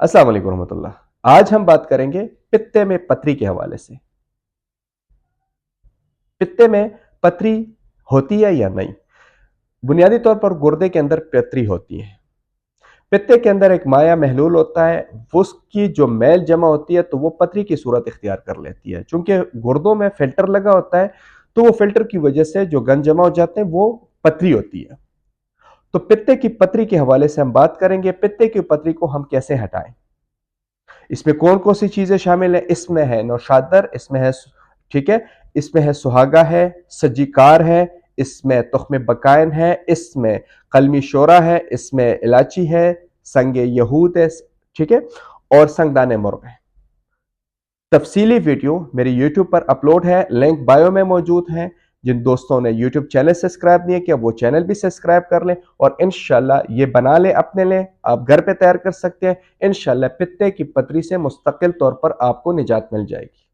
अस्सलाम वालेकुम रहमतुल्लाह। आज हम बात करेंगे पित्ते में पथरी के हवाले से। पित्ते में पथरी होती है या नहीं? बुनियादी तौर पर गुर्दे के अंदर पथरी होती है। पित्ते के अंदर एक माया महलूल होता है, उसकी जो मैल जमा होती है तो वो पथरी की सूरत इख्तियार कर लेती है। चूंकि गुर्दों में फिल्टर लगा होता है तो वो फिल्टर की वजह से जो गंद जमा हो जाते हैं वो पथरी होती है। तो पित्ते की पथरी के हवाले से हम बात करेंगे, पित्ते की पथरी को हम कैसे हटाएं। इसमें कौन कौन सी चीजें शामिल है? इसमें है नौशादर, इसमें है, ठीक है, इसमें है सुहागा है, सज्जिकार है, इसमें तुख्म बकायन है, इसमें कलमी शोरा है, इसमें इलाची है, संग यहूद है, ठीक है, और संगदाने मुर्ग है। तफसीली वीडियो मेरे YouTube पर अपलोड है, लिंक बायो में मौजूद है। जिन दोस्तों ने YouTube चैनल सब्सक्राइब नहीं किया वो चैनल भी सब्सक्राइब कर लें और इंशाल्लाह ये बना लें अपने लिए, आप घर पे तैयार कर सकते हैं। इंशाल्लाह पित्ते की पथरी से मुस्तकिल तौर पर आपको निजात मिल जाएगी।